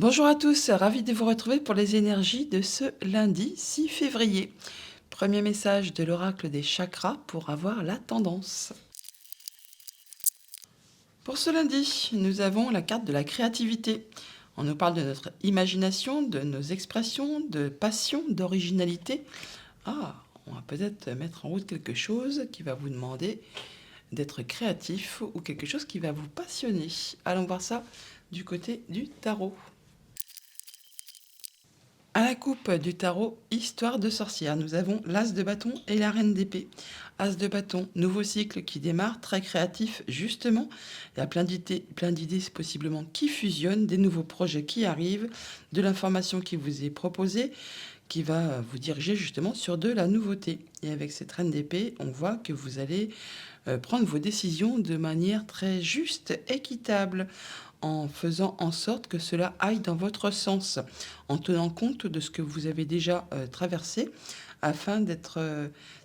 Bonjour à tous, ravi de vous retrouver pour les énergies de ce lundi 6 février. Premier message de l'oracle des chakras pour avoir la tendance. Pour ce lundi, nous avons la carte de la créativité. On nous parle de notre imagination, de nos expressions, de passion, d'originalité. Ah, on va peut-être mettre en route quelque chose qui va vous demander d'être créatif ou quelque chose qui va vous passionner. Allons voir ça du côté du tarot. À la coupe du tarot, histoire de sorcière, nous avons l'As de bâton et la Reine d'épée. As de bâton, nouveau cycle qui démarre, très créatif justement. Il y a plein d'idées possiblement qui fusionnent, des nouveaux projets qui arrivent, de l'information qui vous est proposée, qui va vous diriger justement sur de la nouveauté. Et avec cette Reine d'épée, on voit que vous allez prendre vos décisions de manière très juste, équitable, en faisant en sorte que cela aille dans votre sens, en tenant compte de ce que vous avez déjà traversé, afin d'être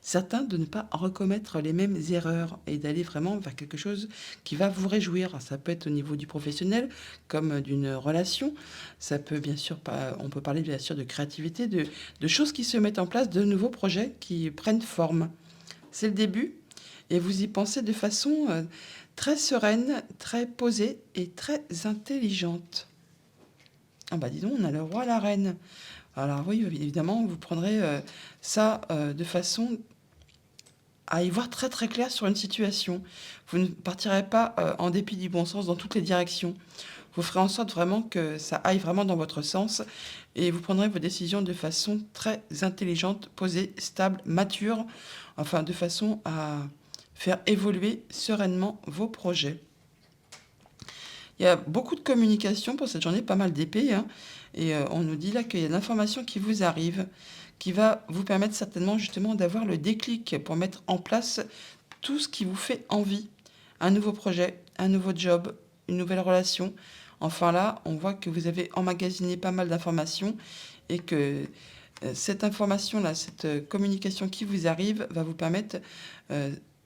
certain de ne pas recommettre les mêmes erreurs et d'aller vraiment vers quelque chose qui va vous réjouir. Ça peut être au niveau du professionnel, comme d'une relation. Ça peut bien sûr, on peut parler bien sûr de créativité, de choses qui se mettent en place, de nouveaux projets qui prennent forme. C'est le début et vous y pensez de façon très sereine, très posée et très intelligente. Ah bah dis donc, on a le roi, la reine. Alors oui, évidemment, vous prendrez ça de façon à y voir très très clair sur une situation. Vous ne partirez pas en dépit du bon sens dans toutes les directions. Vous ferez en sorte vraiment que ça aille vraiment dans votre sens et vous prendrez vos décisions de façon très intelligente, posée, stable, mature, enfin de façon à faire évoluer sereinement vos projets. Il y a beaucoup de communication pour cette journée, pas mal d'épées, hein, et on nous dit là qu'il y a de l'information qui vous arrive, qui va vous permettre certainement justement d'avoir le déclic pour mettre en place tout ce qui vous fait envie. Un nouveau projet, un nouveau job, une nouvelle relation. Enfin là, on voit que vous avez emmagasiné pas mal d'informations et que cette information-là, cette communication qui vous arrive va vous permettre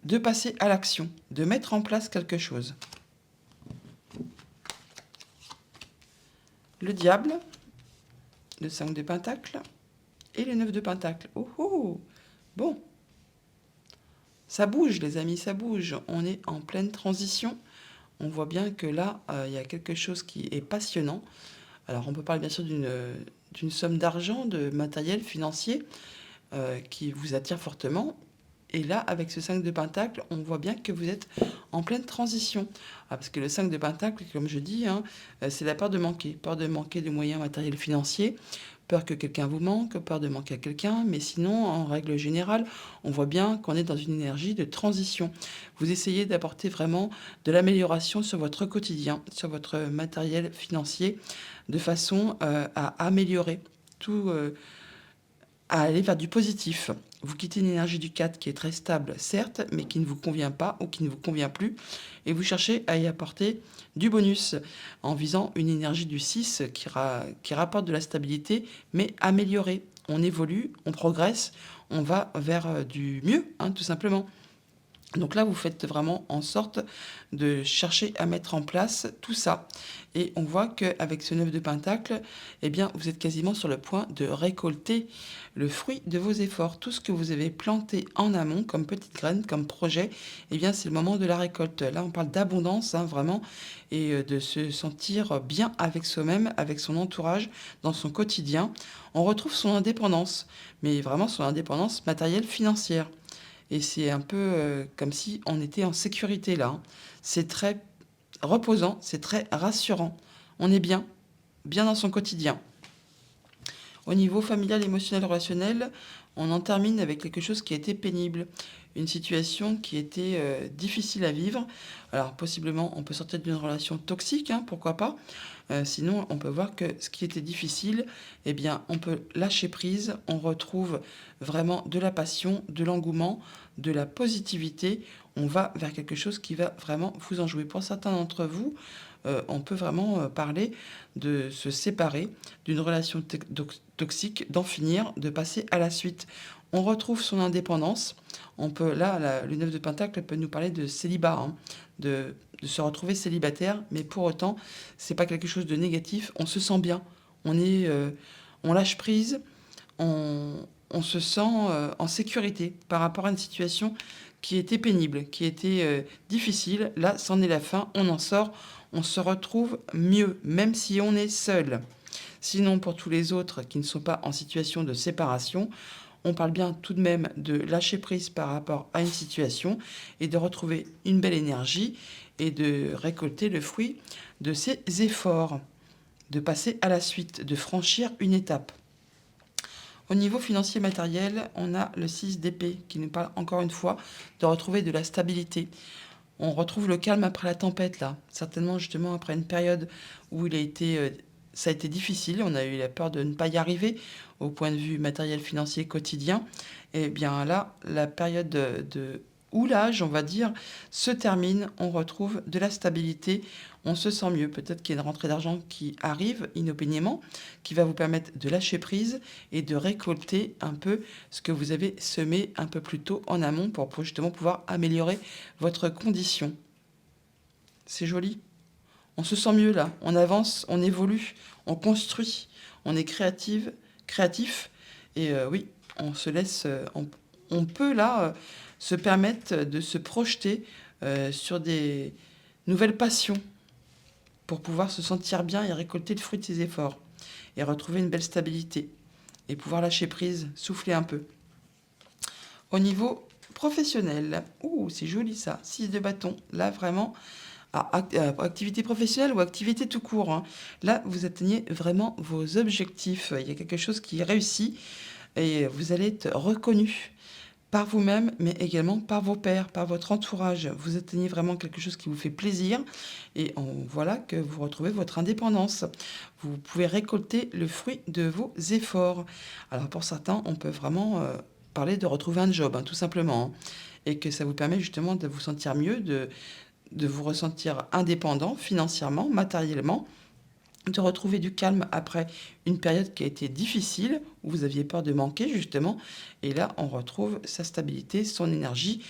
de passer à l'action, de mettre en place quelque chose. Le diable, le 5 de pentacle et le 9 de pentacle. Oh oh. Bon, ça bouge les amis, ça bouge. On est en pleine transition. On voit bien que là, il y a quelque chose qui est passionnant. Alors on peut parler bien sûr d'une somme d'argent, de matériel financier qui vous attire fortement. Et là, avec ce 5 de pentacle, on voit bien que vous êtes en pleine transition. Ah, parce que le 5 de pentacle, comme je dis, hein, c'est la peur de manquer de moyens matériels financiers, peur que quelqu'un vous manque, peur de manquer à quelqu'un. Mais sinon, en règle générale, on voit bien qu'on est dans une énergie de transition. Vous essayez d'apporter vraiment de l'amélioration sur votre quotidien, sur votre matériel financier, de façon à améliorer tout. À aller vers du positif. Vous quittez une énergie du 4 qui est très stable, certes, mais qui ne vous convient pas ou qui ne vous convient plus, et vous cherchez à y apporter du bonus en visant une énergie du 6 qui rapporte de la stabilité, mais améliorée. On évolue, on progresse, on va vers du mieux, hein, tout simplement. Donc là, vous faites vraiment en sorte de chercher à mettre en place tout ça. Et on voit qu'avec ce 9 de pentacle, eh bien, vous êtes quasiment sur le point de récolter le fruit de vos efforts. Tout ce que vous avez planté en amont, comme petite graine, comme projet, eh bien, c'est le moment de la récolte. Là, on parle d'abondance, hein, vraiment, et de se sentir bien avec soi-même, avec son entourage, dans son quotidien. On retrouve son indépendance, mais vraiment son indépendance matérielle, financière. Et c'est un peu comme si on était en sécurité là, hein. C'est très reposant, c'est très rassurant. On est bien, bien dans son quotidien. Au niveau familial, émotionnel, relationnel, on en termine avec quelque chose qui a été pénible, une situation qui était difficile à vivre. Alors possiblement, on peut sortir d'une relation toxique, hein, pourquoi pas. Sinon, on peut voir que ce qui était difficile, eh bien, on peut lâcher prise. On retrouve vraiment de la passion, de l'engouement, de la positivité. On va vers quelque chose qui va vraiment vous en jouer. Pour certains d'entre vous, on peut vraiment parler de se séparer d'une relation toxique, d'en finir, de passer à la suite. On retrouve son indépendance. On peut là, le 9 de pentacle peut nous parler de célibat, hein, de se retrouver célibataire, mais pour autant, c'est pas quelque chose de négatif. On se sent bien, on lâche prise, on se sent en sécurité par rapport à une situation qui était pénible, qui était difficile. Là, c'en est la fin, on en sort, on se retrouve mieux, même si on est seul. Sinon, pour tous les autres qui ne sont pas en situation de séparation, on parle bien tout de même de lâcher prise par rapport à une situation et de retrouver une belle énergie et de récolter le fruit de ses efforts, de passer à la suite, de franchir une étape. Au niveau financier matériel, on a le 6 d'épée qui nous parle encore une fois de retrouver de la stabilité. On retrouve le calme après la tempête là, certainement justement après une période où ça a été difficile, on a eu la peur de ne pas y arriver au point de vue matériel financier quotidien. Et bien là, la période de houlage, on va dire, se termine, on retrouve de la stabilité, on se sent mieux. Peut-être qu'il y a une rentrée d'argent qui arrive inopinément, qui va vous permettre de lâcher prise et de récolter un peu ce que vous avez semé un peu plus tôt en amont pour justement pouvoir améliorer votre condition. C'est joli. On se sent mieux là, on avance, on évolue, on construit, on est créatif. Et oui, on se laisse, on peut là se permettre de se projeter sur des nouvelles passions pour pouvoir se sentir bien et récolter le fruit de ses efforts et retrouver une belle stabilité et pouvoir lâcher prise, souffler un peu. Au niveau professionnel, c'est joli ça, 6 de bâton, là vraiment, activité professionnelle ou activité tout court, hein. Là, vous atteignez vraiment vos objectifs, il y a quelque chose qui réussit et vous allez être reconnu par vous-même, mais également par vos pairs, par votre entourage. Vous atteignez vraiment quelque chose qui vous fait plaisir et voilà que vous retrouvez votre indépendance. Vous pouvez récolter le fruit de vos efforts. Alors pour certains, on peut vraiment parler de retrouver un job, hein, tout simplement, hein, et que ça vous permet justement de vous sentir mieux, de vous ressentir indépendant financièrement, matériellement, de retrouver du calme après une période qui a été difficile, où vous aviez peur de manquer justement, et là on retrouve sa stabilité, son énergie.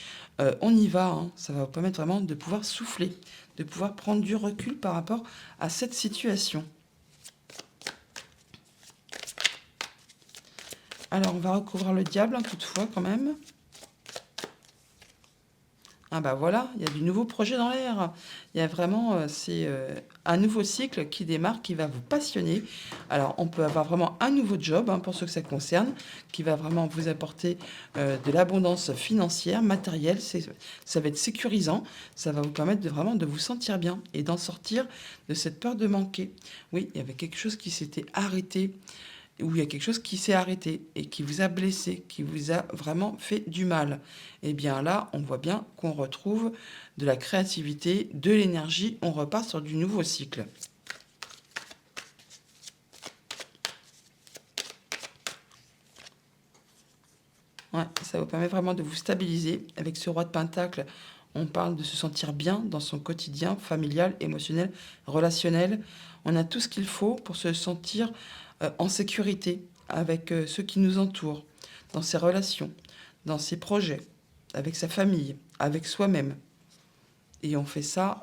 On y va, hein. Ça va vous permettre vraiment de pouvoir souffler, de pouvoir prendre du recul par rapport à cette situation. Alors on va recouvrir le diable, hein, toutefois quand même. Ah bah voilà, il y a du nouveau projet dans l'air. Il y a vraiment, c'est un nouveau cycle qui démarre, qui va vous passionner. Alors, on peut avoir vraiment un nouveau job, hein, pour ceux que ça concerne, qui va vraiment vous apporter de l'abondance financière, matérielle. Ça va être sécurisant. Ça va vous permettre vraiment de vous sentir bien et d'en sortir de cette peur de manquer. Oui, il y avait quelque chose qui s'était arrêté, où il y a quelque chose qui s'est arrêté et qui vous a blessé, qui vous a vraiment fait du mal. Et bien là, on voit bien qu'on retrouve de la créativité, de l'énergie, on repart sur du nouveau cycle. Ouais, ça vous permet vraiment de vous stabiliser. Avec ce roi de Pentacle, on parle de se sentir bien dans son quotidien familial, émotionnel, relationnel. On a tout ce qu'il faut pour se sentir en sécurité avec ceux qui nous entourent, dans ses relations, dans ses projets, avec sa famille, avec soi-même. Et on fait ça,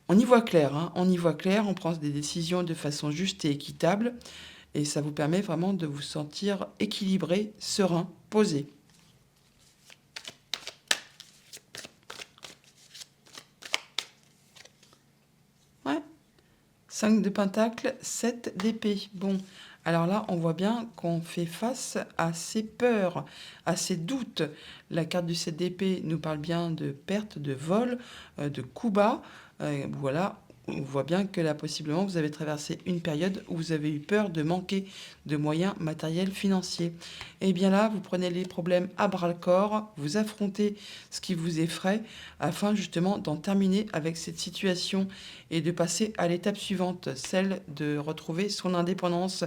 on y voit clair, hein, on y voit clair, on prend des décisions de façon juste et équitable, et ça vous permet vraiment de vous sentir équilibré, serein, posé. Ouais. 5 de Pentacle, 7 d'épée. Bon, alors là, on voit bien qu'on fait face à ses peurs, à ses doutes. La carte du 7 d'épée nous parle bien de perte, de vol, de coups bas. Voilà, on voit bien que là, possiblement, vous avez traversé une période où vous avez eu peur de manquer de moyens matériels, financiers. Et bien là, vous prenez les problèmes à bras-le-corps, vous affrontez ce qui vous effraie afin justement d'en terminer avec cette situation et de passer à l'étape suivante, celle de retrouver son indépendance,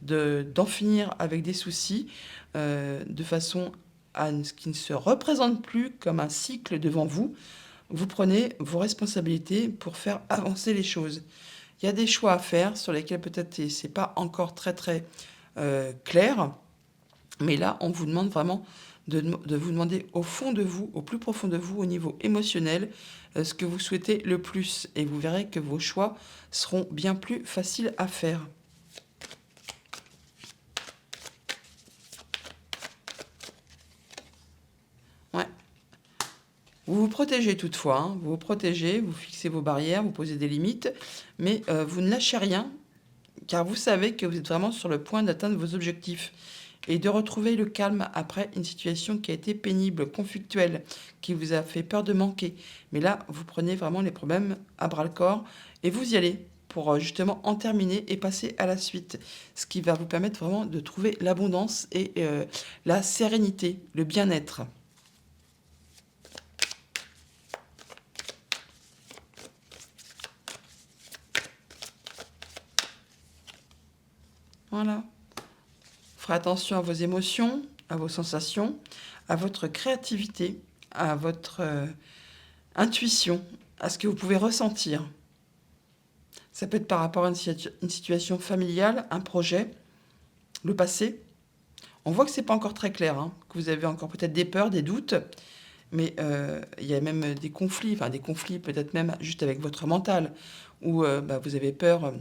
d'en finir avec des soucis, de façon à ce qui ne se représente plus comme un cycle devant vous. Vous prenez vos responsabilités pour faire avancer les choses. Il y a des choix à faire sur lesquels peut-être c'est pas encore très clair, Mais là, on vous demande vraiment de vous demander au fond de vous, au plus profond de vous, au niveau émotionnel, ce que vous souhaitez le plus. Et vous verrez que vos choix seront bien plus faciles à faire. Ouais. Vous vous protégez toutefois, hein. Vous vous protégez, vous fixez vos barrières, vous posez des limites, mais vous ne lâchez rien, car vous savez que vous êtes vraiment sur le point d'atteindre vos objectifs et de retrouver le calme après une situation qui a été pénible, conflictuelle, qui vous a fait peur de manquer. Mais là, vous prenez vraiment les problèmes à bras-le-corps et vous y allez pour justement en terminer et passer à la suite. Ce qui va vous permettre vraiment de trouver l'abondance et la sérénité, le bien-être. Voilà. Ferez attention à vos émotions, à vos sensations, à votre créativité, à votre intuition, à ce que vous pouvez ressentir. Ça peut être par rapport à une situation familiale, un projet, le passé. On voit que c'est pas encore très clair, hein, que vous avez encore peut-être des peurs, des doutes, mais il y a même des conflits peut-être même juste avec votre mental, où vous avez peur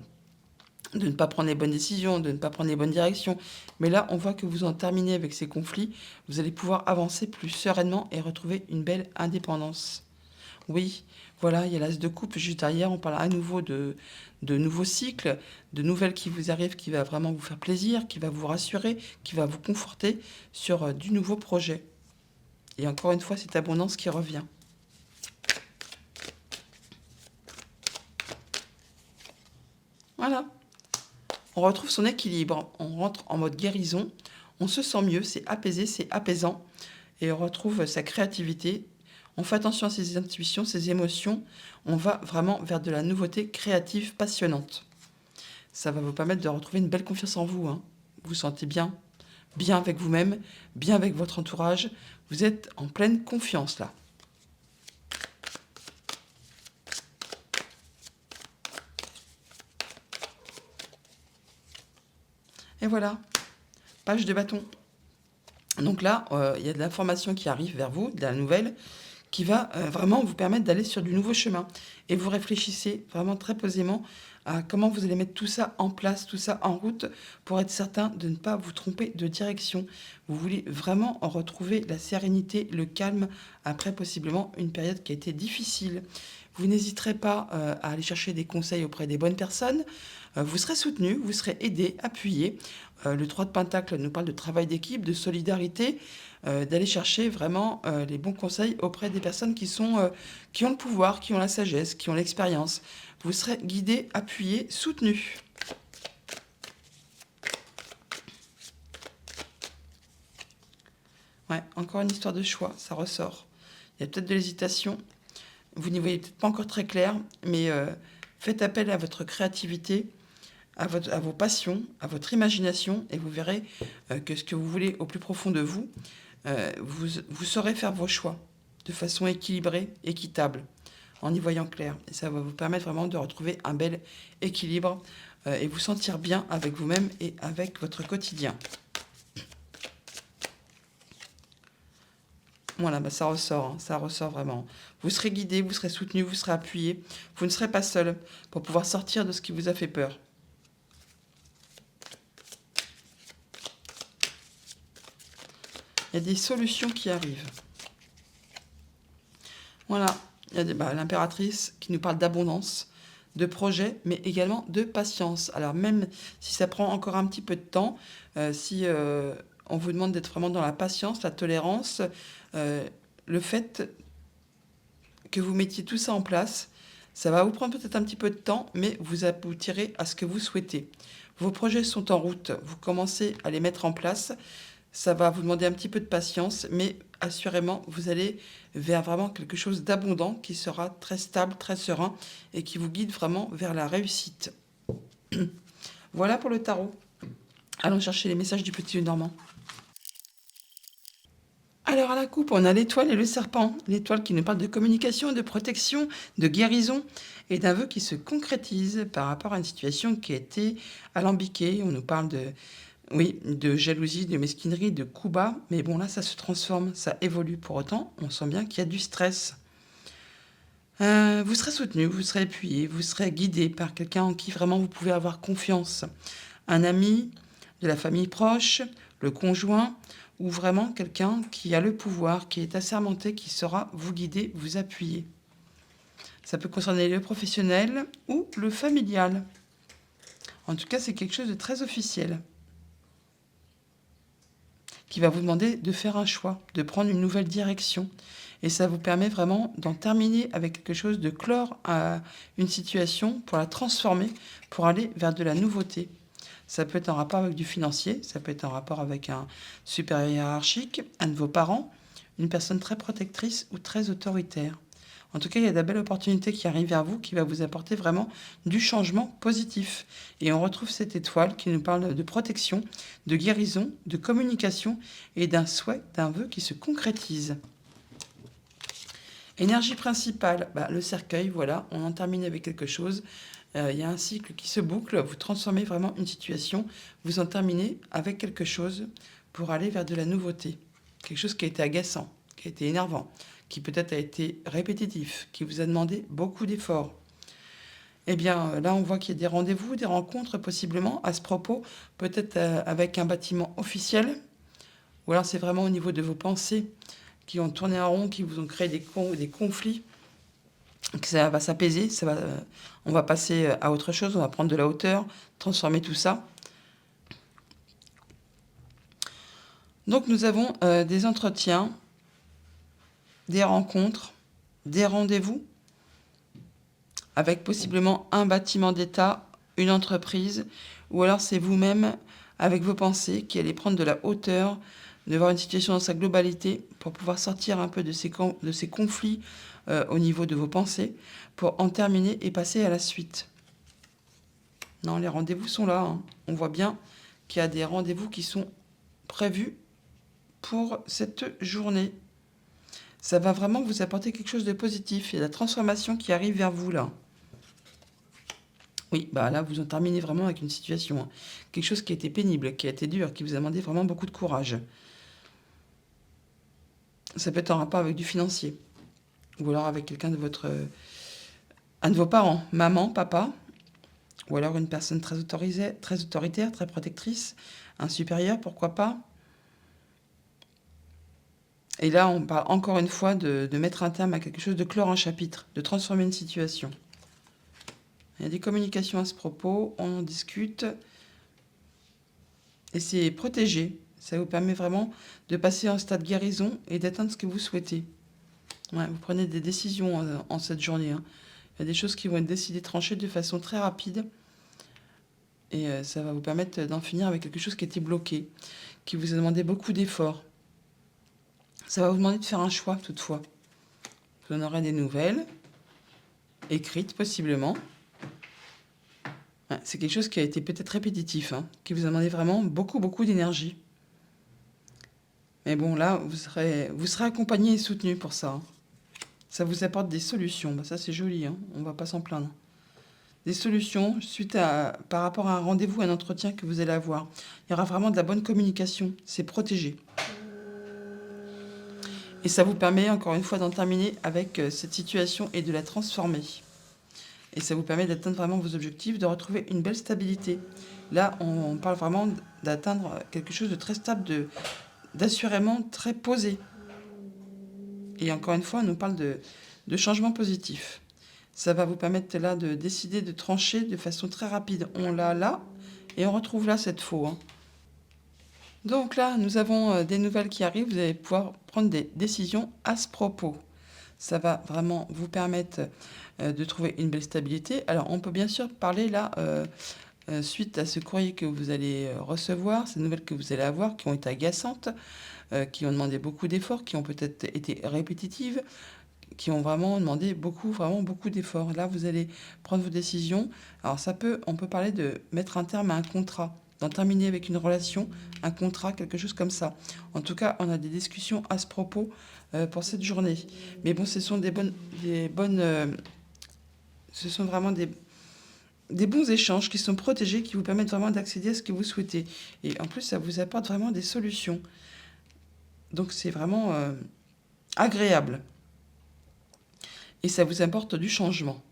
de ne pas prendre les bonnes décisions, de ne pas prendre les bonnes directions. Mais là, on voit que vous en terminez avec ces conflits, vous allez pouvoir avancer plus sereinement et retrouver une belle indépendance. Oui, voilà, il y a l'as de coupe juste derrière, on parle à nouveau de nouveaux cycles, de nouvelles qui vous arrivent, qui va vraiment vous faire plaisir, qui va vous rassurer, qui va vous conforter sur du nouveau projet. Et encore une fois, cette abondance qui revient. Voilà, on retrouve son équilibre, on rentre en mode guérison, on se sent mieux, c'est apaisé, c'est apaisant, et on retrouve sa créativité. On fait attention à ses intuitions, ses émotions, on va vraiment vers de la nouveauté créative, passionnante. Ça va vous permettre de retrouver une belle confiance en vous, hein. Vous vous sentez bien, bien avec vous-même, bien avec votre entourage, vous êtes en pleine confiance là. Et voilà, page de bâton. Donc là, il y a de l'information qui arrive vers vous, de la nouvelle, qui va vraiment vous permettre d'aller sur du nouveau chemin. Et vous réfléchissez vraiment très posément à comment vous allez mettre tout ça en place, tout ça en route, pour être certain de ne pas vous tromper de direction. Vous voulez vraiment en retrouver la sérénité, le calme, après possiblement une période qui a été difficile. Vous n'hésiterez pas à aller chercher des conseils auprès des bonnes personnes. Vous serez soutenu, vous serez aidé, appuyé. Le 3 de Pentacle nous parle de travail d'équipe, de solidarité, d'aller chercher vraiment les bons conseils auprès des personnes qui ont le pouvoir, qui ont la sagesse, qui ont l'expérience. Vous serez guidé, appuyé, soutenu. Ouais, encore une histoire de choix, ça ressort. Il y a peut-être de l'hésitation, vous n'y voyez peut-être pas encore très clair, mais faites appel à votre créativité, à vos passions, à votre imagination, et vous verrez que ce que vous voulez au plus profond de vous, vous saurez faire vos choix de façon équilibrée, équitable, en y voyant clair. Et ça va vous permettre vraiment de retrouver un bel équilibre et vous sentir bien avec vous-même et avec votre quotidien. Voilà, ça ressort, hein, ça ressort vraiment. Vous serez guidé, vous serez soutenu, vous serez appuyé. Vous ne serez pas seul pour pouvoir sortir de ce qui vous a fait peur. Il y a des solutions qui arrivent. Voilà, il y a l'impératrice qui nous parle d'abondance, de projet, mais également de patience. Alors même si ça prend encore un petit peu de temps, si on vous demande d'être vraiment dans la patience, la tolérance, le fait que vous mettiez tout ça en place, ça va vous prendre peut-être un petit peu de temps, mais vous aboutirez à ce que vous souhaitez. Vos projets sont en route, vous commencez à les mettre en place. Ça va vous demander un petit peu de patience, mais assurément, vous allez vers vraiment quelque chose d'abondant qui sera très stable, très serein et qui vous guide vraiment vers la réussite. Voilà pour le tarot. Allons chercher les messages du petit Normand. Alors à la coupe, on a l'étoile et le serpent. L'étoile qui nous parle de communication, de protection, de guérison et d'un vœu qui se concrétise par rapport à une situation qui a été alambiquée. On nous parle Oui, de jalousie, de mesquinerie, de coups bas. Mais bon, là, ça se transforme, ça évolue. Pour autant, on sent bien qu'il y a du stress. Vous serez soutenu, vous serez appuyé, vous serez guidé par quelqu'un en qui vraiment vous pouvez avoir confiance. Un ami, de la famille proche, le conjoint, ou vraiment quelqu'un qui a le pouvoir, qui est assermenté, qui saura vous guider, vous appuyer. Ça peut concerner le professionnel ou le familial. En tout cas, c'est quelque chose de très officiel qui va vous demander de faire un choix, de prendre une nouvelle direction. Et ça vous permet vraiment d'en terminer avec quelque chose, de clore une situation pour la transformer, pour aller vers de la nouveauté. Ça peut être en rapport avec du financier, ça peut être en rapport avec un supérieur hiérarchique, un de vos parents, une personne très protectrice ou très autoritaire. En tout cas, il y a de belles opportunités qui arrivent vers vous, qui va vous apporter vraiment du changement positif. Et on retrouve cette étoile qui nous parle de protection, de guérison, de communication et d'un souhait, d'un vœu qui se concrétise. Énergie principale, le cercueil, voilà, on en termine avec quelque chose. Il y a un cycle qui se boucle, vous transformez vraiment une situation, vous en terminez avec quelque chose pour aller vers de la nouveauté. Quelque chose qui a été agaçant, qui a été énervant, qui peut-être a été répétitif, qui vous a demandé beaucoup d'efforts. Eh bien, là, on voit qu'il y a des rendez-vous, des rencontres possiblement à ce propos, peut-être avec un bâtiment officiel, ou alors c'est vraiment au niveau de vos pensées qui ont tourné en rond, qui vous ont créé des conflits, que ça va s'apaiser, on va passer à autre chose, on va prendre de la hauteur, transformer tout ça. Donc nous avons des entretiens, des rencontres, des rendez-vous, avec possiblement un bâtiment d'État, une entreprise, ou alors c'est vous-même, avec vos pensées, qui allez prendre de la hauteur, de voir une situation dans sa globalité, pour pouvoir sortir un peu de ces conflits au niveau de vos pensées, pour en terminer et passer à la suite. Non, les rendez-vous sont là, hein. On voit bien qu'il y a des rendez-vous qui sont prévus pour cette journée. Ça va vraiment vous apporter quelque chose de positif. Il y a la transformation qui arrive vers vous là. Oui, là, vous en terminez vraiment avec une situation, hein. Quelque chose qui a été pénible, qui a été dur, qui vous a demandé vraiment beaucoup de courage. Ça peut être en rapport avec du financier. Ou alors avec quelqu'un de un de vos parents, maman, papa. Ou alors une personne très autoritaire, très protectrice. Un supérieur, pourquoi pas. Et là, on parle encore une fois de mettre un terme à quelque chose, de clore un chapitre, de transformer une situation. Il y a des communications à ce propos, on en discute. Et c'est protégé. Ça vous permet vraiment de passer en stade guérison et d'atteindre ce que vous souhaitez. Ouais, vous prenez des décisions en cette journée, hein. Il y a des choses qui vont être décidées, tranchées de façon très rapide. Et ça va vous permettre d'en finir avec quelque chose qui était bloqué, qui vous a demandé beaucoup d'efforts. Ça va vous demander de faire un choix toutefois. Vous en aurez des nouvelles, écrites possiblement. Ouais, c'est quelque chose qui a été peut-être répétitif, hein, qui vous a demandé vraiment beaucoup, beaucoup d'énergie. Mais bon, là, vous serez accompagné et soutenu pour ça, hein. Ça vous apporte des solutions. Ça, c'est joli, hein, on ne va pas s'en plaindre. Des solutions par rapport à un rendez-vous, un entretien que vous allez avoir. Il y aura vraiment de la bonne communication. C'est protégé. Et ça vous permet, encore une fois, d'en terminer avec cette situation et de la transformer. Et ça vous permet d'atteindre vraiment vos objectifs, de retrouver une belle stabilité. Là, on parle vraiment d'atteindre quelque chose de très stable, d'assurément très posé. Et encore une fois, on nous parle de changement positif. Ça va vous permettre là de décider de trancher de façon très rapide. On l'a là et on retrouve là cette faux, hein. Donc là, nous avons des nouvelles qui arrivent. Vous allez pouvoir prendre des décisions à ce propos. Ça va vraiment vous permettre de trouver une belle stabilité. Alors, on peut bien sûr parler là, suite à ce courrier que vous allez recevoir, ces nouvelles que vous allez avoir, qui ont été agaçantes, qui ont demandé beaucoup d'efforts, qui ont peut-être été répétitives, qui ont vraiment demandé vraiment beaucoup d'efforts. Là, vous allez prendre vos décisions. Alors, on peut parler de mettre un terme à un contrat, d'en terminer avec une relation, un contrat, quelque chose comme ça. En tout cas, on a des discussions à ce propos pour cette journée. Mais bon, ce sont ce sont vraiment des bons échanges qui sont protégés, qui vous permettent vraiment d'accéder à ce que vous souhaitez. Et en plus, ça vous apporte vraiment des solutions. Donc c'est vraiment agréable. Et ça vous apporte du changement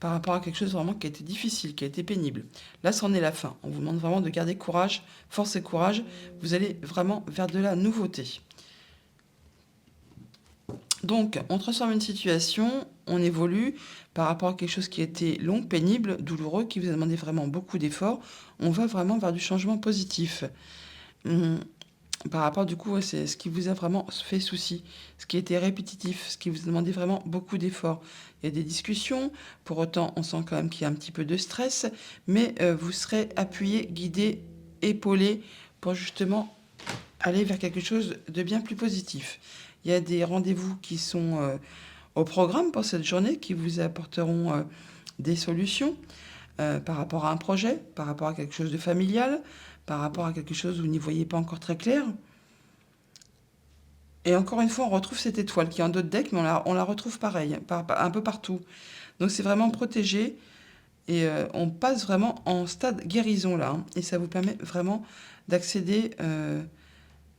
par rapport à quelque chose vraiment qui a été difficile, qui a été pénible. Là, c'en est la fin. On vous demande vraiment de garder courage, force et courage. Vous allez vraiment vers de la nouveauté. Donc, on transforme une situation, on évolue par rapport à quelque chose qui a été long, pénible, douloureux, qui vous a demandé vraiment beaucoup d'efforts. On va vraiment vers du changement positif. Hum, Par rapport, du coup, c'est ce qui vous a vraiment fait souci, ce qui a été répétitif, ce qui vous a demandé vraiment beaucoup d'efforts. Il y a des discussions, pour autant, on sent quand même qu'il y a un petit peu de stress, mais vous serez appuyé, guidé, épaulé pour justement aller vers quelque chose de bien plus positif. Il y a des rendez-vous qui sont au programme pour cette journée qui vous apporteront des solutions par rapport à un projet, par rapport à quelque chose de familial, par rapport à quelque chose où vous n'y voyez pas encore très clair. Et encore une fois, on retrouve cette étoile qui est en d'autres decks, mais on la retrouve pareil, un peu partout. Donc c'est vraiment protégé et on passe vraiment en stade guérison là. Et ça vous permet vraiment d'accéder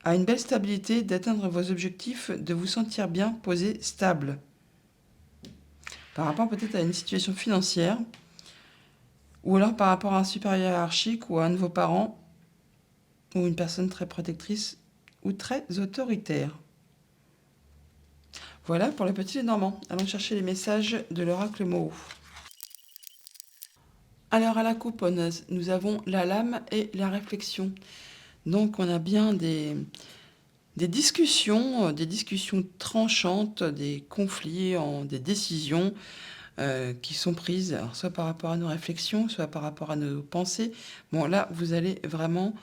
à une belle stabilité, d'atteindre vos objectifs, de vous sentir bien, posé, stable. Par rapport peut-être à une situation financière, ou alors par rapport à un supérieur hiérarchique ou à un de vos parents, ou une personne très protectrice ou très autoritaire. Voilà pour le petit Lénormand. Allons chercher les messages de l'oracle Moho. Alors à la coupe, nous avons la lame et la réflexion. Donc on a bien des discussions tranchantes, des conflits, des décisions qui sont prises, alors soit par rapport à nos réflexions, soit par rapport à nos pensées. Bon là, vous allez vraiment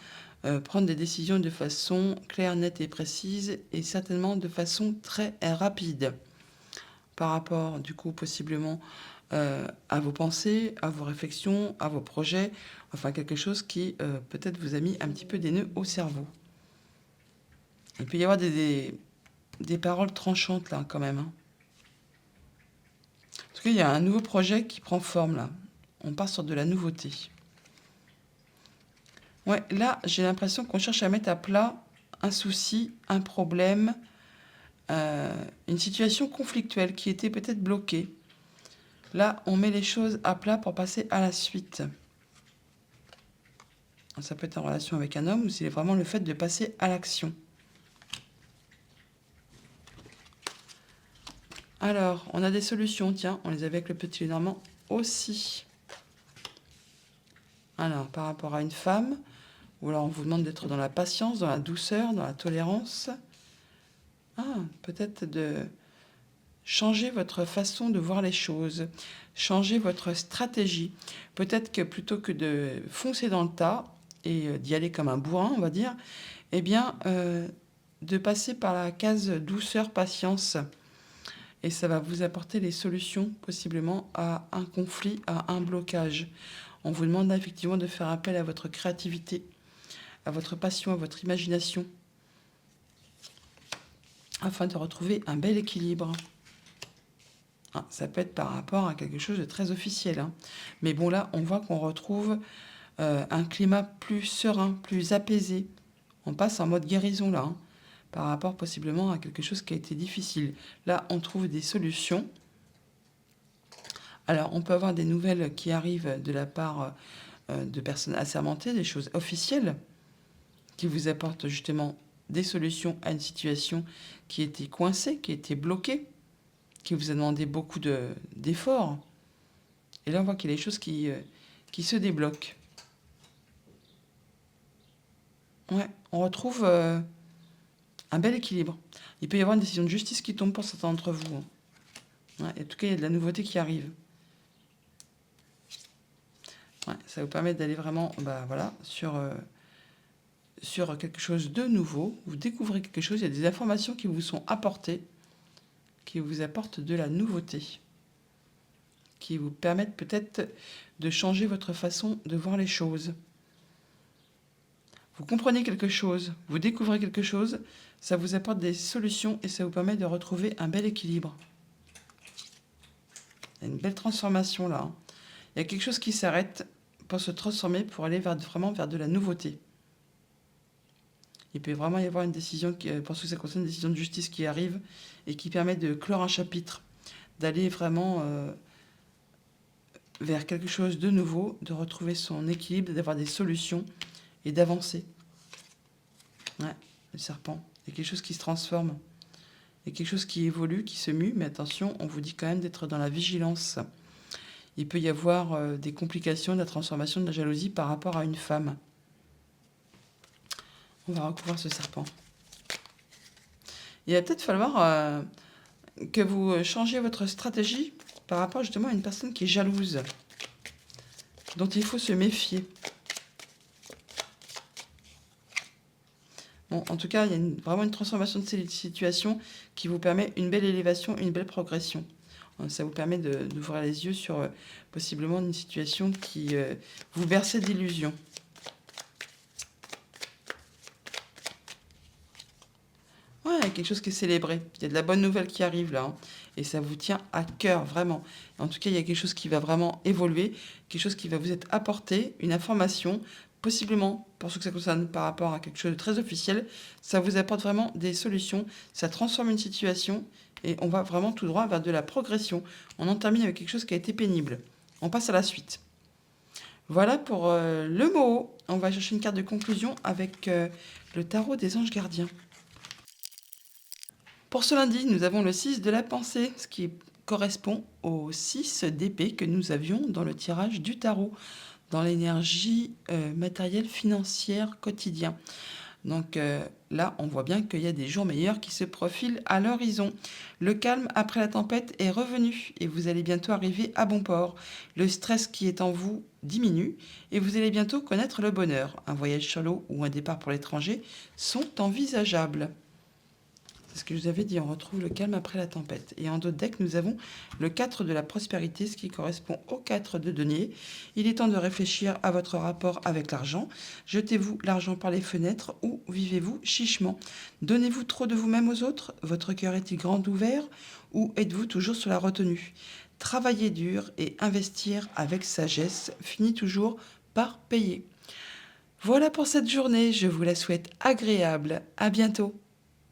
prendre des décisions de façon claire, nette et précise, et certainement de façon très rapide, par rapport, du coup, possiblement à vos pensées, à vos réflexions, à vos projets, enfin quelque chose qui peut-être vous a mis un petit peu des nœuds au cerveau. Il peut y avoir des paroles tranchantes là quand même. Parce qu'il y a un nouveau projet qui prend forme là. On part sur de la nouveauté. Ouais, là j'ai l'impression qu'on cherche à mettre à plat un souci, un problème, une situation conflictuelle qui était peut-être bloquée. Là, on met les choses à plat pour passer à la suite. Ça peut être en relation avec un homme ou c'est vraiment le fait de passer à l'action. Alors, on a des solutions, tiens, on les avait avec le petit Lénormand aussi. Alors, par rapport à une femme, ou alors on vous demande d'être dans la patience, dans la douceur, dans la tolérance. Ah, peut-être de changer votre façon de voir les choses, changer votre stratégie. Peut-être que plutôt que de foncer dans le tas et d'y aller comme un bourrin, on va dire, eh bien, de passer par la case douceur, patience. Et ça va vous apporter les solutions possiblement à un conflit, à un blocage. On vous demande effectivement de faire appel à votre créativité, à votre passion, à votre imagination, afin de retrouver un bel équilibre. Ah, ça peut être par rapport à quelque chose de très officiel. Hein. Mais bon, là, on voit qu'on retrouve un climat plus serein, plus apaisé. On passe en mode guérison là, hein, par rapport possiblement à quelque chose qui a été difficile. Là, on trouve des solutions. Alors, on peut avoir des nouvelles qui arrivent de la part de personnes assermentées, des choses officielles, qui vous apportent justement des solutions à une situation qui était coincée, qui était bloquée, qui vous a demandé beaucoup d'efforts. Et là, on voit qu'il y a des choses qui se débloquent. Ouais, on retrouve un bel équilibre. Il peut y avoir une décision de justice qui tombe pour certains d'entre vous. Hein. Ouais, en tout cas, il y a de la nouveauté qui arrive. Ouais, ça vous permet d'aller vraiment voilà, sur quelque chose de nouveau. Vous découvrez quelque chose, il y a des informations qui vous sont apportées, qui vous apportent de la nouveauté, qui vous permettent peut-être de changer votre façon de voir les choses. Vous comprenez quelque chose, vous découvrez quelque chose, ça vous apporte des solutions et ça vous permet de retrouver un bel équilibre. Il y a une belle transformation là. Hein. Il y a quelque chose qui s'arrête pour se transformer, pour aller vraiment vers de la nouveauté. Il peut vraiment y avoir une décision, pour ce que ça concerne, une décision de justice qui arrive et qui permet de clore un chapitre, d'aller vraiment vers quelque chose de nouveau, de retrouver son équilibre, d'avoir des solutions et d'avancer. Ouais, le serpent. Il y a quelque chose qui se transforme. Il y a quelque chose qui évolue, qui se mue, mais attention, on vous dit quand même d'être dans la vigilance. Il peut y avoir des complications de la transformation de la jalousie par rapport à une femme. On va recouvrir ce serpent. Il va peut-être falloir que vous changiez votre stratégie par rapport justement à une personne qui est jalouse, dont il faut se méfier. Bon, en tout cas, il y a vraiment une transformation de cette situation qui vous permet une belle élévation, une belle progression. Ça vous permet d'ouvrir les yeux sur possiblement une situation qui vous berçait d'illusions. Ouais, il y a quelque chose qui est célébré. Il y a de la bonne nouvelle qui arrive là, hein, et ça vous tient à cœur, vraiment. En tout cas, il y a quelque chose qui va vraiment évoluer, quelque chose qui va vous être apporté, une information, possiblement, pour ce que ça concerne par rapport à quelque chose de très officiel, ça vous apporte vraiment des solutions, ça transforme une situation, et on va vraiment tout droit vers de la progression. On en termine avec quelque chose qui a été pénible. On passe à la suite. Voilà pour le mot. On va chercher une carte de conclusion avec le tarot des anges gardiens. Pour ce lundi, nous avons le 6 de la pensée, ce qui correspond au 6 d'épée que nous avions dans le tirage du tarot, dans l'énergie matérielle, financière, quotidien. Donc là, on voit bien qu'il y a des jours meilleurs qui se profilent à l'horizon. Le calme après la tempête est revenu et vous allez bientôt arriver à bon port. Le stress qui est en vous diminue et vous allez bientôt connaître le bonheur. Un voyage sur l'eau ou un départ pour l'étranger sont envisageables. C'est ce que je vous avais dit, on retrouve le calme après la tempête. Et en d'autres decks, nous avons le 4 de la prospérité, ce qui correspond au 4 de denier. Il est temps de réfléchir à votre rapport avec l'argent. Jetez-vous l'argent par les fenêtres ou vivez-vous chichement. Donnez-vous trop de vous-même aux autres? Votre cœur est-il grand ouvert ou êtes-vous toujours sur la retenue? Travailler dur et investir avec sagesse finit toujours par payer. Voilà pour cette journée, je vous la souhaite agréable. À bientôt.